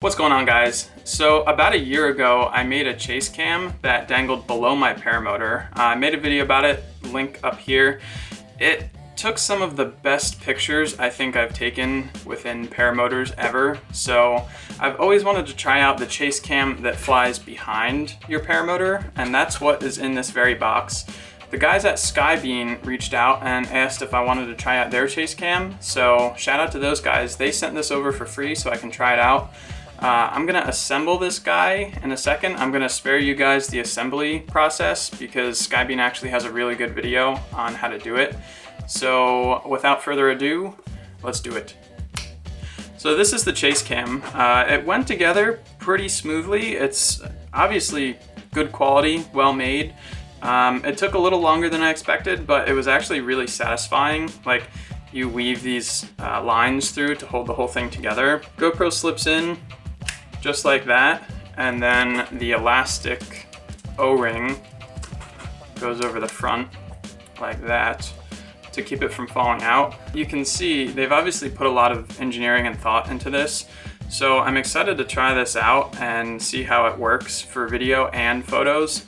What's going on, guys? So about a year ago, I made a ChaseCam that dangled below my paramotor. I made a video about it, link up here. It took some of the best pictures I think I've taken within paramotors ever. So I've always wanted to try out the ChaseCam that flies behind your paramotor, and that's what is in this very box. The guys at SkyBean reached out and asked if I wanted to try out their ChaseCam. So shout out to those guys. They sent this over for free so I can try it out. I'm gonna assemble this guy in a second. I'm gonna spare you guys the assembly process because SkyBean actually has a really good video on how to do it. So without further ado, let's do it. So this is the ChaseCam. It went together pretty smoothly. It's obviously good quality, well made. It took a little longer than I expected, but it was actually really satisfying. Like, you weave these lines through to hold the whole thing together. GoPro slips in just like that, and then the elastic O-ring goes over the front like that to keep it from falling out. You can see they've obviously put a lot of engineering and thought into this, so I'm excited to try this out and see how it works for video and photos.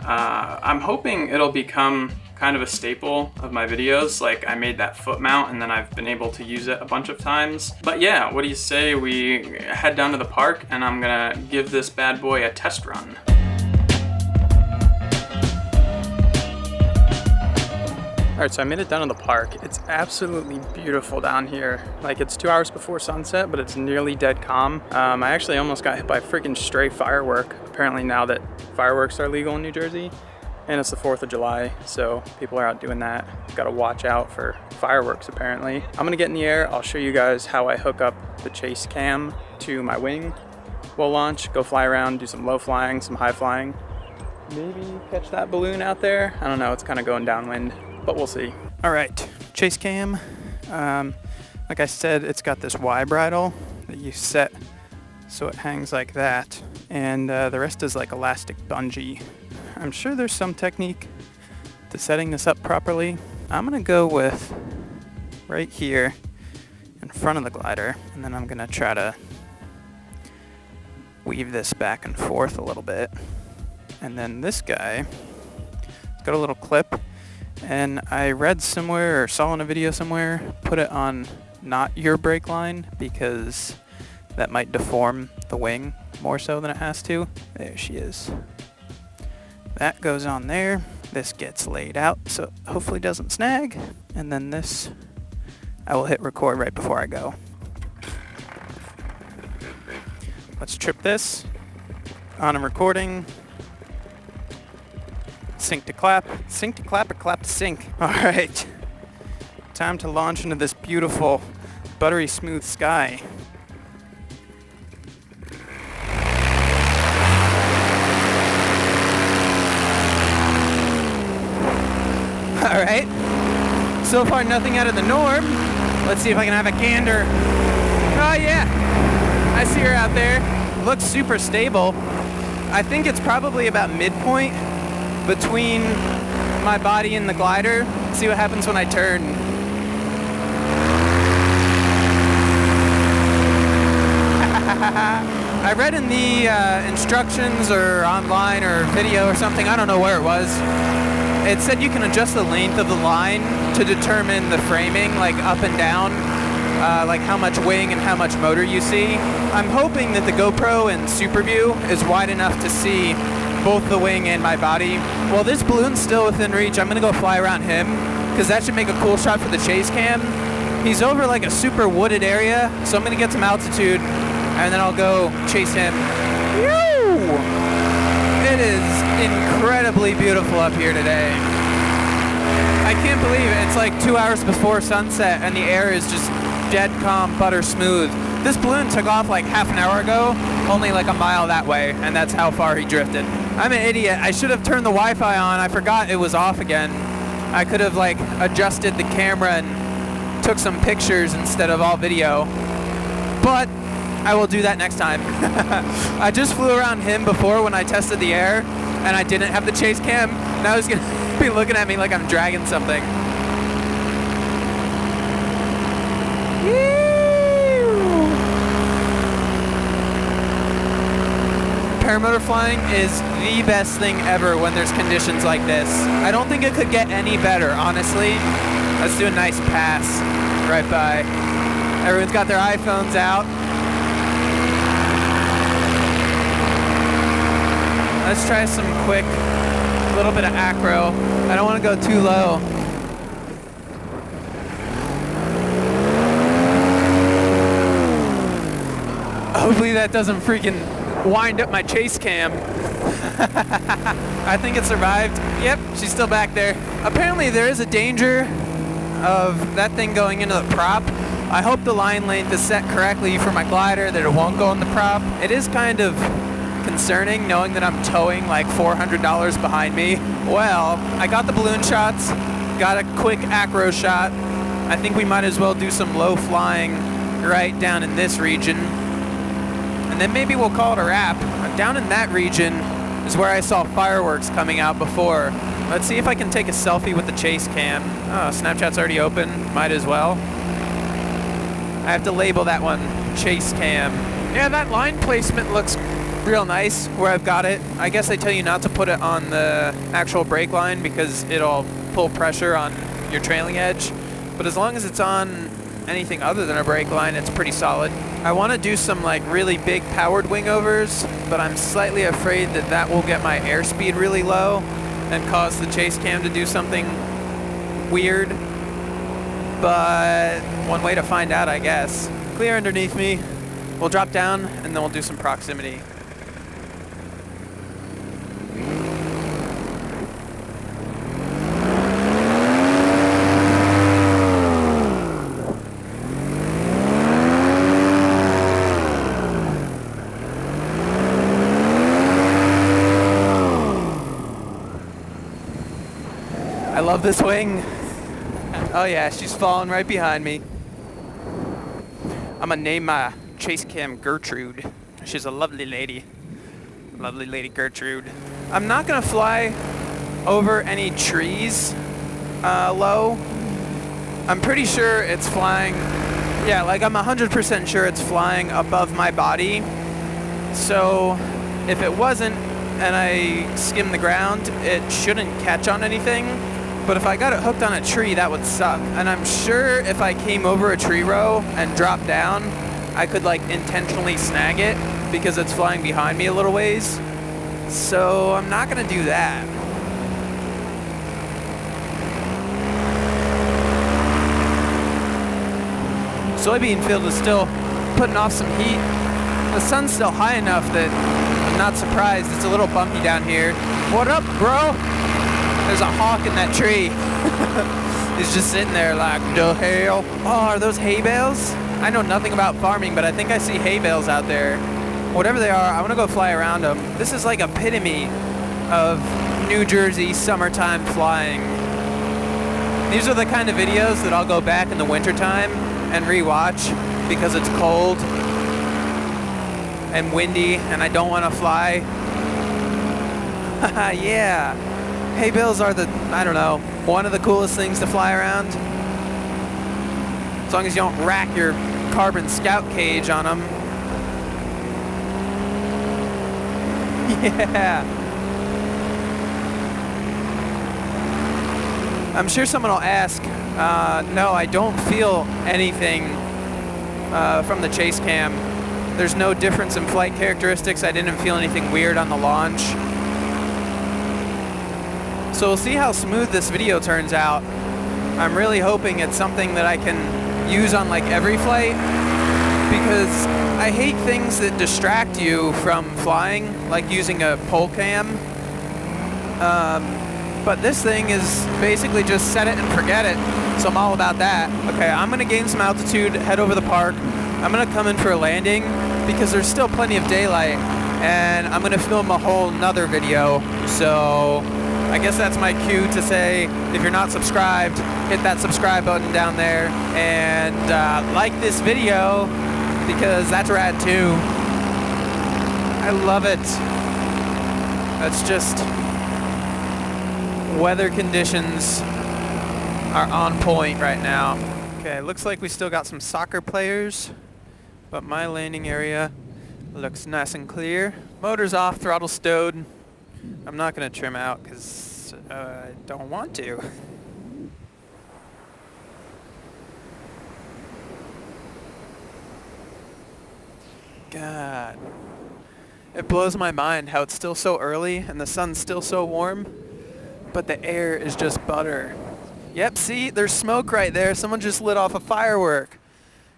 I'm hoping it'll become kind of a staple of my videos. Like, I made that foot mount and then I've been able to use it a bunch of times. But yeah, what do you say we head down to the park and I'm gonna give this bad boy a test run. All right, so I made it down to the park. It's absolutely beautiful down here. Like, it's 2 hours before sunset, but it's nearly dead calm. I actually almost got hit by a freaking stray firework. Apparently now that fireworks are legal in New Jersey, and it's the 4th of July, so people are out doing that. Gotta watch out for fireworks, apparently. I'm gonna get in the air. I'll show you guys how I hook up the ChaseCam to my wing. We'll launch, go fly around, do some low flying, some high flying. Maybe catch that balloon out there. I don't know, it's kind of going downwind, but we'll see. All right, ChaseCam. Like I said, it's got this Y bridle that you set so it hangs like that, and the rest is like elastic bungee. I'm sure there's some technique to setting this up properly. I'm gonna go with right here in front of the glider, and then I'm gonna try to weave this back and forth a little bit. And then this guy, it's got a little clip, and I read somewhere or saw in a video somewhere, put it on not your brake line because that might deform the wing more so than it has to. There she is. That goes on there. This gets laid out so it hopefully doesn't snag. And then this, I will hit record right before I go. Let's trip this. On and recording. Sync to clap. Sync to clap or clap to sync. All right. Time to launch into this beautiful, buttery smooth sky. All right, so far nothing out of the norm. Let's see if I can have a gander. Oh yeah, I see her out there. Looks super stable. I think it's probably about midpoint between my body and the glider. Let's see what happens when I turn. I read in the instructions or online or video or something, I don't know where it was, it said you can adjust the length of the line to determine the framing, like up and down, like how much wing and how much motor you see. I'm hoping that the GoPro in Super View is wide enough to see both the wing and my body. Well, this balloon's still within reach. I'm gonna go fly around him because that should make a cool shot for the ChaseCam. He's over like a super wooded area, so I'm gonna get some altitude and then I'll go chase him. Woo! It is incredibly beautiful up here today. I can't believe it. It's like 2 hours before sunset and the air is just dead calm, butter smooth. This balloon took off like half an hour ago, only like a mile that way, and that's how far he drifted. I'm an idiot. I should have turned the Wi-Fi on. I forgot it was off again. I could have like adjusted the camera and took some pictures instead of all video. But I will do that next time. I just flew around him before when I tested the air, and I didn't have the ChaseCam. Now he's gonna be looking at me like I'm dragging something. paramotor flying is the best thing ever when there's conditions like this. I don't think it could get any better, honestly. Let's do a nice pass right by. Everyone's got their iPhones out. Let's try some quick, little bit of acro. I don't want to go too low. Hopefully that doesn't freaking wind up my ChaseCam. I think it survived. Yep, she's still back there. Apparently there is a danger of that thing going into the prop. I hope the line length is set correctly for my glider, that it won't go in the prop. It is kind of concerning knowing that I'm towing like $400 behind me. Well, I got the balloon shots, got a quick acro shot. I think we might as well do some low flying right down in this region. And then maybe we'll call it a wrap. Down in that region is where I saw fireworks coming out before. Let's see if I can take a selfie with the ChaseCam. Oh, Snapchat's already open. Might as well. I have to label that one ChaseCam. Yeah, that line placement looks real nice where I've got it. I guess they tell you not to put it on the actual brake line because it'll pull pressure on your trailing edge. But as long as it's on anything other than a brake line, it's pretty solid. I want to do some like really big powered wingovers, but I'm slightly afraid that that will get my airspeed really low and cause the ChaseCam to do something weird. But one way to find out, I guess. Clear underneath me. We'll drop down and then we'll do some proximity. I love this wing. Oh yeah, she's falling right behind me. I'm gonna name my ChaseCam Gertrude. She's a lovely lady. Lovely lady Gertrude. I'm not gonna fly over any trees low. I'm pretty sure it's flying, yeah, like I'm 100% sure it's flying above my body. So if it wasn't and I skim the ground, it shouldn't catch on anything. But if I got it hooked on a tree, that would suck. And I'm sure if I came over a tree row and dropped down, I could like intentionally snag it because it's flying behind me a little ways. So I'm not gonna do that. Soybean field is still putting off some heat. The sun's still high enough that I'm not surprised. It's a little bumpy down here. What up, bro? There's a hawk in that tree. He's just sitting there like, the hell? Oh, are those hay bales? I know nothing about farming, but I think I see hay bales out there. Whatever they are, I want to go fly around them. This is like epitome of New Jersey summertime flying. These are the kind of videos that I'll go back in the wintertime and rewatch because it's cold and windy and I don't want to fly. Yeah. Hay bales are the, I don't know, one of the coolest things to fly around. As long as you don't rack your carbon scout cage on them. Yeah. I'm sure someone will ask, no, I don't feel anything from the ChaseCam. There's no difference in flight characteristics. I didn't feel anything weird on the launch. So we'll see how smooth this video turns out. I'm really hoping it's something that I can use on like every flight because I hate things that distract you from flying, like using a pole cam. But this thing is basically just set it and forget it. So I'm all about that. Okay, I'm gonna gain some altitude, head over the park. I'm gonna come in for a landing because there's still plenty of daylight and I'm gonna film a whole nother video. So I guess that's my cue to say, if you're not subscribed, hit that subscribe button down there and like this video because that's rad too. I love it. That's just, weather conditions are on point right now. Okay, looks like we still got some soccer players, but my landing area Looks nice and clear. Motor's off, throttle stowed. I'm not going to trim out because I don't want to. God. It blows my mind how it's still so early and the sun's still so warm, but the air is just butter. Yep, see? There's smoke right there. Someone just lit off a firework.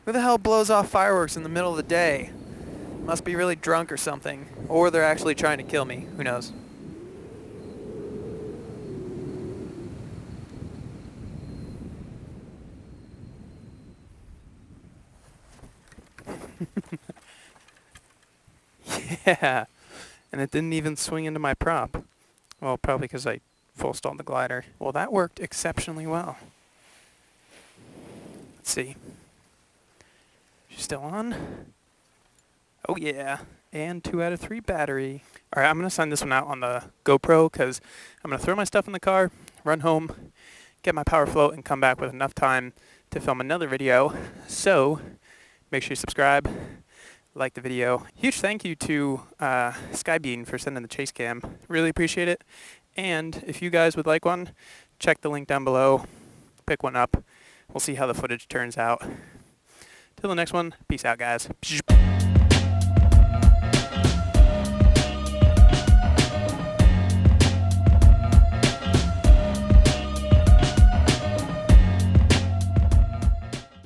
Who the hell blows off fireworks in the middle of the day? Must be really drunk or something. Or they're actually trying to kill me. Who knows? Yeah. And it didn't even swing into my prop. Well, probably because I full stalled the glider. Well, that worked exceptionally well. Let's see. She's still on? Oh yeah, and 2 out of 3 battery. All right, I'm gonna sign this one out on the GoPro because I'm gonna throw my stuff in the car, run home, get my power float, and come back with enough time to film another video. So make sure you subscribe, like the video. Huge thank you to SkyBean for sending the ChaseCam. Really appreciate it. And if you guys would like one, check the link down below. Pick one up. We'll see how the footage turns out. Till the next one, peace out, guys.